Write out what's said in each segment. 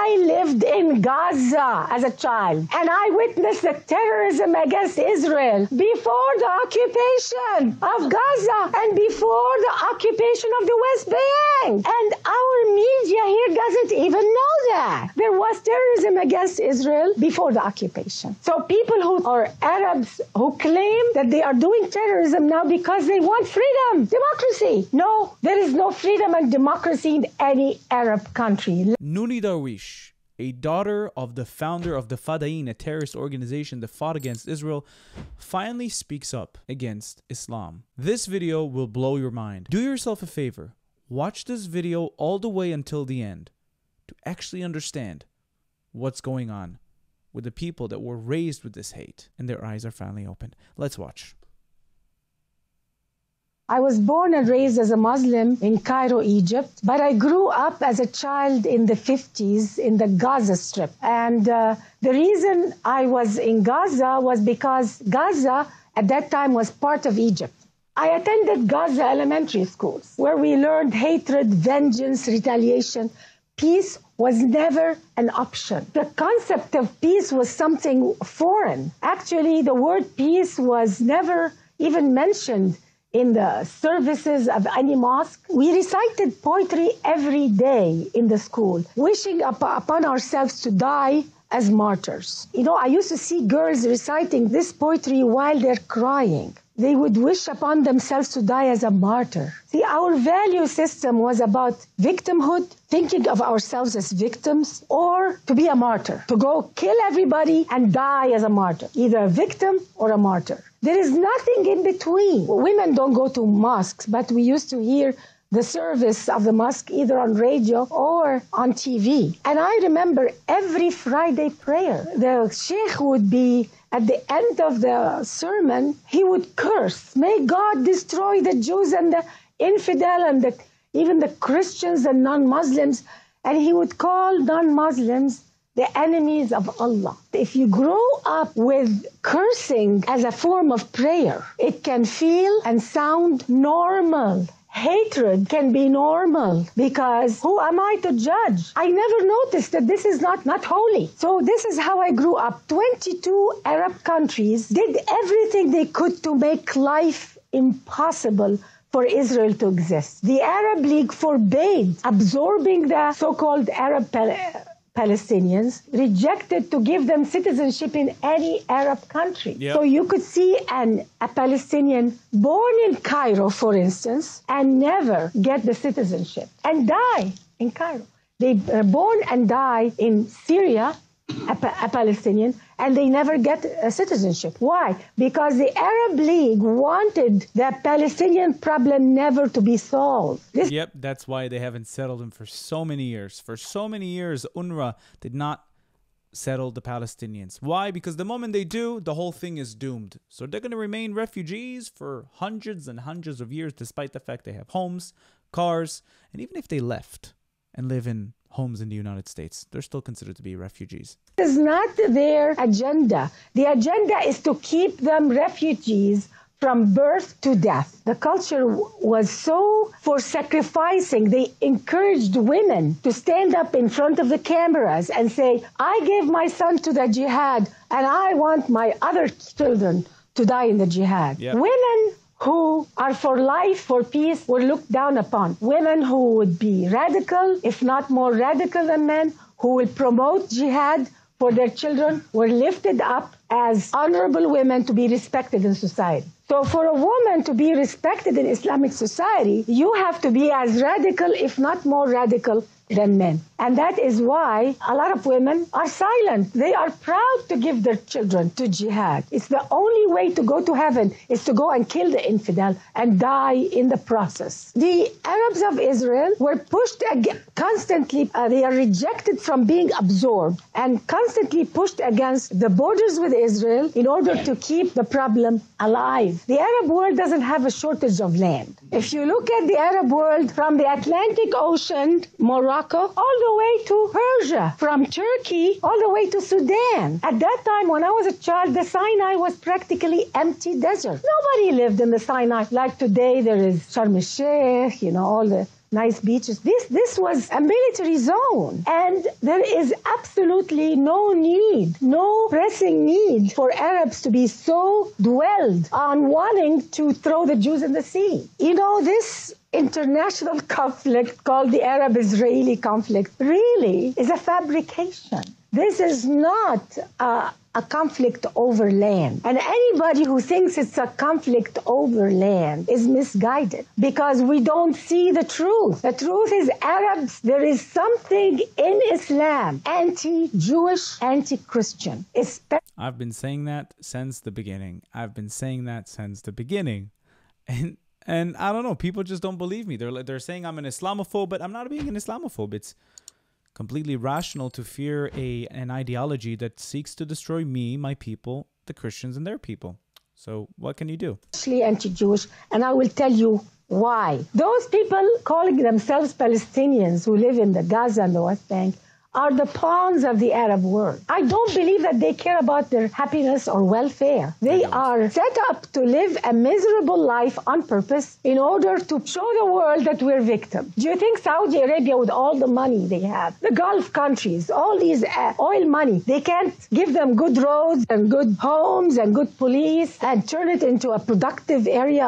I lived in Gaza as a child, and I witnessed the terrorism against Israel before the occupation of Gaza and before the occupation of the West Bank. And our media here doesn't even know that. There was terrorism against Israel before the occupation. So people who are Arabs who claim that they are doing terrorism now because they want freedom, democracy. No, there is no freedom and democracy in any Arab country. Nonie Darwish, a daughter of the founder of the Fadain, a terrorist organization that fought against Israel, finally speaks up against Islam. This video will blow your mind. Do yourself a favor. Watch this video all the way until the end to actually understand what's going on with the people that were raised with this hate and their eyes are finally opened. Let's watch. I was born and raised as a Muslim in Cairo, Egypt, but I grew up as a child in the 50s in the Gaza Strip. And the reason I was in Gaza was because Gaza at that time was part of Egypt. I attended Gaza elementary schools where we learned hatred, vengeance, retaliation. Peace was never an option. The concept of peace was something foreign. Actually, the word peace was never even mentioned in the services of any mosque. We recited poetry every day in the school, wishing upon ourselves to die as martyrs. You know, I used to see girls reciting this poetry while they're crying. They would wish upon themselves to die as a martyr. See, our value system was about victimhood, thinking of ourselves as victims, or to be a martyr, to go kill everybody and die as a martyr, either a victim or a martyr. There is nothing in between. Women don't go to mosques, but we used to hear the service of the mosque either on radio or on TV. And I remember every Friday prayer, the sheikh would be at the end of the sermon, he would curse, may God destroy the Jews and the infidel and even the Christians and non-Muslims. And he would call non-Muslims the enemies of Allah. If you grow up with cursing as a form of prayer, it can feel and sound normal. Hatred can be normal because who am I to judge? I never noticed that this is not holy. So this is how I grew up. 22 Arab countries did everything they could to make life impossible for Israel to exist. The Arab League forbade absorbing the so-called Arab Palestinians, rejected to give them citizenship in any Arab country. Yep. So you could see a Palestinian born in Cairo, for instance, and never get the citizenship and die in Cairo. They are born and die in Syria, a Palestinian, and they never get a citizenship. Why? Because the Arab League wanted the Palestinian problem never to be solved. Yep, that's why they haven't settled them for so many years. For so many years, UNRWA did not settle the Palestinians. Why? Because the moment they do, the whole thing is doomed. So they're going to remain refugees for hundreds and hundreds of years, despite the fact they have homes, cars, and even if they left and live in homes in the United States, they're still considered to be refugees. This is not their agenda. The agenda is to keep them refugees from birth to death. The culture was so for sacrificing. They encouraged women to stand up in front of the cameras and say, I gave my son to the jihad and I want my other children to die in the jihad. Yep. Women who are for life, for peace, were looked down upon. Women who would be radical, if not more radical than men, who will promote jihad for their children, were lifted up as honorable women to be respected in society. So for a woman to be respected in Islamic society, you have to be as radical, if not more radical, than men. And that is why a lot of women are silent. They are proud to give their children to jihad. It's the only way to go to heaven is to go and kill the infidel and die in the process. The Arabs of Israel were pushed constantly. They are rejected from being absorbed and constantly pushed against the borders with Israel in order to keep the problem alive. The Arab world doesn't have a shortage of land. If you look at the Arab world from the Atlantic Ocean, Morocco, all the way to Persia, from Turkey all the way to Sudan. At that time, when I was a child, the Sinai was practically empty desert. Nobody lived in the Sinai. Like today, there is Sharm el-Sheikh, all the nice beaches. This was a military zone. And there is absolutely no need, no pressing need for Arabs to be so dwelled on wanting to throw the Jews in the sea. You know, this international conflict called the Arab-Israeli conflict really is a fabrication. This is not a conflict over land. And anybody who thinks it's a conflict over land is misguided because we don't see the truth. The truth is Arabs, there is something in Islam, anti-Jewish, anti-Christian. I've been saying that since the beginning. And I don't know, people just don't believe me. They're saying I'm an Islamophobe, but I'm not being an Islamophobe. It's completely rational to fear an ideology that seeks to destroy me, my people, the Christians and their people. So what can you do? Actually anti-Jewish, and I will tell you why. Those people calling themselves Palestinians who live in the Gaza and the West Bank are the pawns of the Arab world. I don't believe that they care about their happiness or welfare. They are set up to live a miserable life on purpose in order to show the world that we're victims. Do you think Saudi Arabia, with all the money they have, the Gulf countries, all these oil money, they can't give them good roads and good homes and good police and turn it into a productive area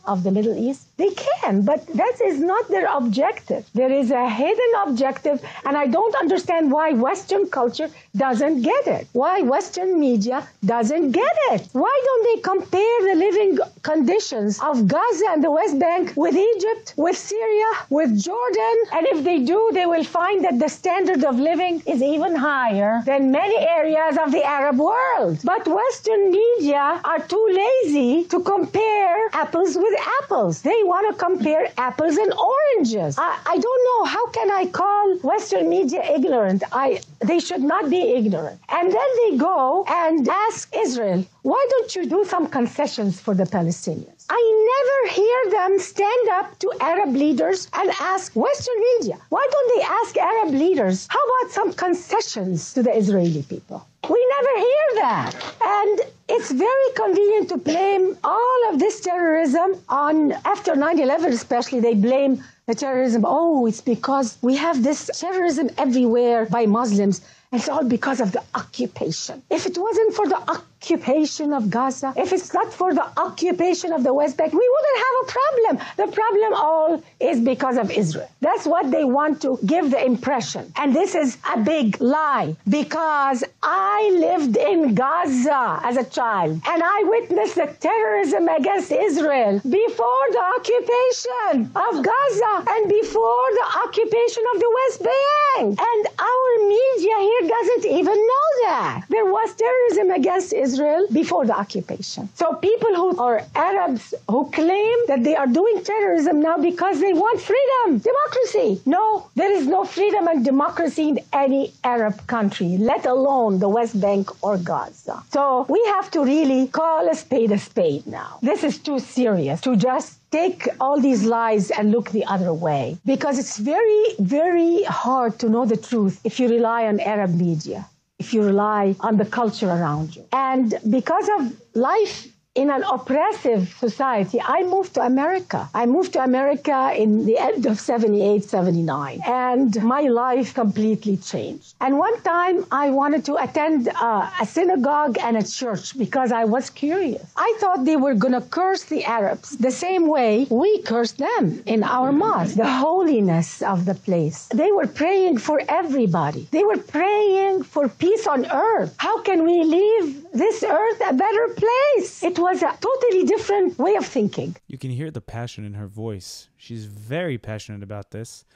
of the Middle East? They can, but that is not their objective. There is a hidden objective, and I don't understand why Western culture doesn't get it. Why Western media doesn't get it. Why don't they compare the living conditions of Gaza and the West Bank with Egypt, with Syria, with Jordan? And if they do, they will find that the standard of living is even higher than many areas of the Arab world. But Western media are too lazy to compare apples with apples. They want to compare apples and oranges. I don't know, how can I call Western media ignorant? They should not be ignorant. And then they go and ask Israel, why don't you do some concessions for the Palestinians? I never hear them stand up to Arab leaders and ask Western media, why don't they ask Arab leaders, how about some concessions to the Israeli people? We never hear that. And it's very convenient to blame all of this terrorism on, after 9/11 especially, they blame the terrorism. Oh, it's because we have this terrorism everywhere by Muslims. And it's all because of the occupation. If it wasn't for the occupation of Gaza, if it's not for the occupation of the West Bank, we wouldn't have a problem. The problem all is because of Israel. That's what they want to give the impression. And this is a big lie, because I lived in Gaza as a child, and I witnessed the terrorism against Israel before the occupation of Gaza and before the occupation of the West Bank. And our media here doesn't even know that. There was terrorism against Israel before the occupation. So people who are Arabs who claim that they are doing terrorism now because they want freedom, democracy. No, there is no freedom and democracy in any Arab country, let alone the West Bank or Gaza. So we have to really call a spade now. This is too serious to just take all these lies and look the other way, because it's very, very hard to know the truth if you rely on Arab media, if you rely on the culture around you. And because of life in an oppressive society, I moved to America. I moved to America in the end of 78, 79. And my life completely changed. And one time I wanted to attend a synagogue and a church because I was curious. I thought they were going to curse the Arabs the same way we cursed them in our mosque, the holiness of the place. They were praying for everybody. They were praying for peace on earth. How can we leave this earth a better place? It was a totally different way of thinking. You can hear the passion in her voice. She's very passionate about this.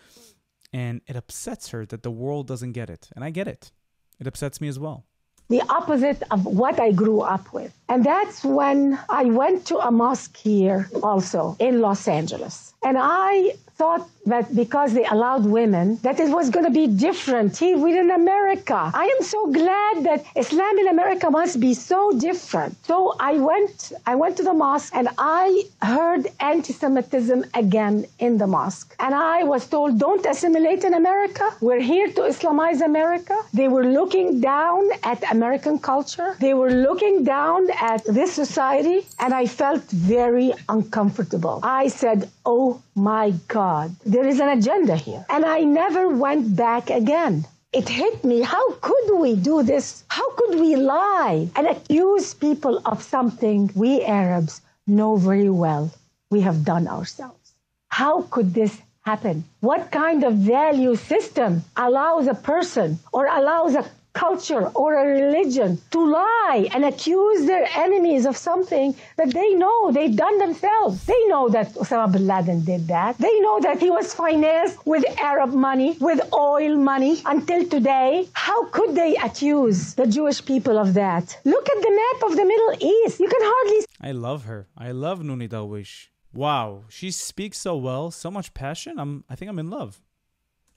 And it upsets her that the world doesn't get it. And I get it. It upsets me as well. The opposite of what I grew up with. And that's when I went to a mosque here also in Los Angeles. And I thought that because they allowed women, that it was going to be different here within America. I am so glad that Islam in America must be so different. So I went to the mosque and I heard anti-Semitism again in the mosque. And I was told, don't assimilate in America. We're here to Islamize America. They were looking down at American culture. They were looking down at this society. And I felt very uncomfortable. I said, oh my God, there is an agenda here. And I never went back again. It hit me. How could we do this? How could we lie and accuse people of something we Arabs know very well we have done ourselves? How could this happen? What kind of value system allows a person or allows a culture or a religion to lie and accuse their enemies of something that they know they've done themselves? They know that Osama bin Laden did that. They know that he was financed with Arab money, with oil money until today. How could they accuse the Jewish people of that? Look at the map of the Middle East. You can hardly... I love her. I love Nonie Darwish. Wow, she speaks so well, so much passion. I think I'm in love.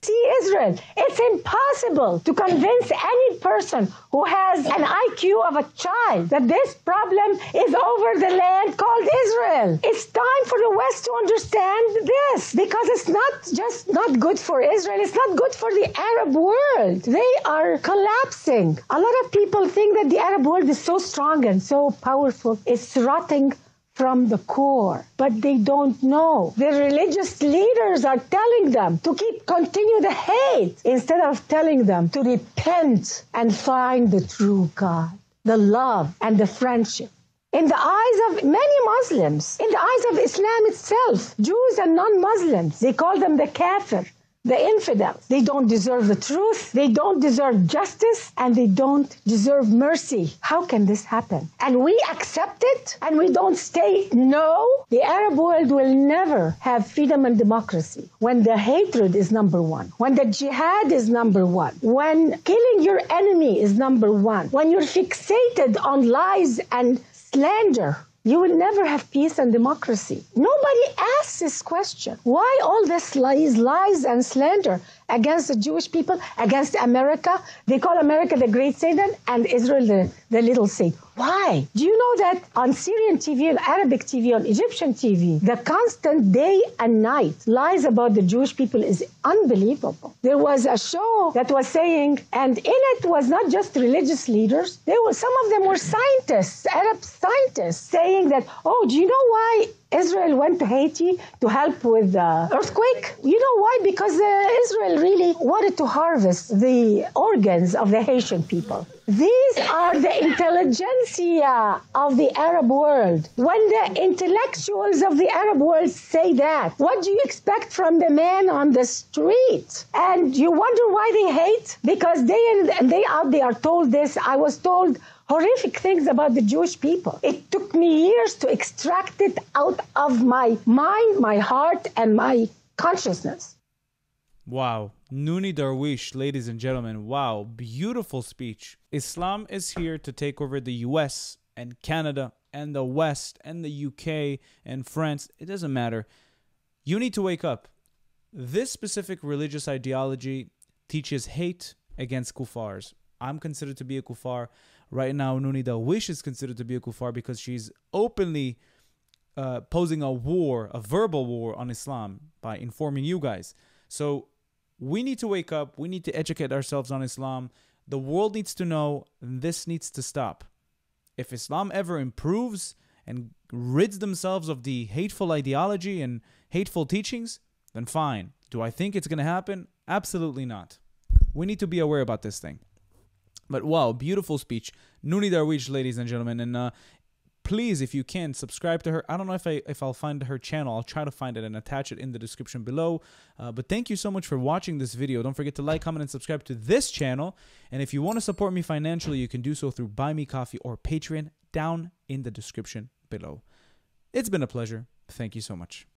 See Israel. It's impossible to convince any person who has an IQ of a child that this problem is over the land called Israel. It's time for the West to understand this, because it's not just not good for Israel, it's not good for the Arab world. They are collapsing. A lot of people think that the Arab world is so strong and so powerful. It's rotting from the core, but they don't know. The religious leaders are telling them to continue the hate instead of telling them to repent and find the true God, the love and the friendship. In the eyes of many Muslims, in the eyes of Islam itself, Jews and non-Muslims, they call them the kafir, the infidels. They don't deserve the truth, they don't deserve justice, and they don't deserve mercy. How can this happen? And we accept it, and we don't say no? The Arab world will never have freedom and democracy when the hatred is number one, when the jihad is number one, when killing your enemy is number one, when you're fixated on lies and slander. You will never have peace and democracy. Nobody asks this question. Why all this lies and slander against the Jewish people, against America? They call America the great Satan and Israel the little Satan. Why? Do you know that on Syrian TV, on Arabic TV, on Egyptian TV, the constant day and night lies about the Jewish people is unbelievable. There was a show that was saying, and in it was not just religious leaders, some of them were scientists, Arab scientists, saying that, oh, do you know why Israel went to Haiti to help with the earthquake? You know why? Because Israel really wanted to harvest the organs of the Haitian people. These are the intelligentsia of the Arab world. When the intellectuals of the Arab world say that, what do you expect from the man on the street? And you wonder why they hate? Because day in and day out they are told this. I was told horrific things about the Jewish people. It took me years to extract it out of my mind, my heart, and my consciousness. Wow. Nonie Darwish, ladies and gentlemen. Wow. Beautiful speech. Islam is here to take over the US and Canada and the West and the UK and France. It doesn't matter. You need to wake up. This specific religious ideology teaches hate against kuffars. I'm considered to be a kuffar. Right now, Nonie Darwish is considered to be a kuffar because she's openly posing a war, a verbal war on Islam by informing you guys. So we need to wake up. We need to educate ourselves on Islam. The world needs to know this needs to stop. If Islam ever improves and rids themselves of the hateful ideology and hateful teachings, then fine. Do I think it's going to happen? Absolutely not. We need to be aware about this thing. But wow, beautiful speech. Nonie Darwish, ladies and gentlemen. And please, if you can, subscribe to her. I don't know if I'll find her channel. I'll try to find it and attach it in the description below. But thank you so much for watching this video. Don't forget to like, comment, and subscribe to this channel. And if you want to support me financially, you can do so through Buy Me Coffee or Patreon down in the description below. It's been a pleasure. Thank you so much.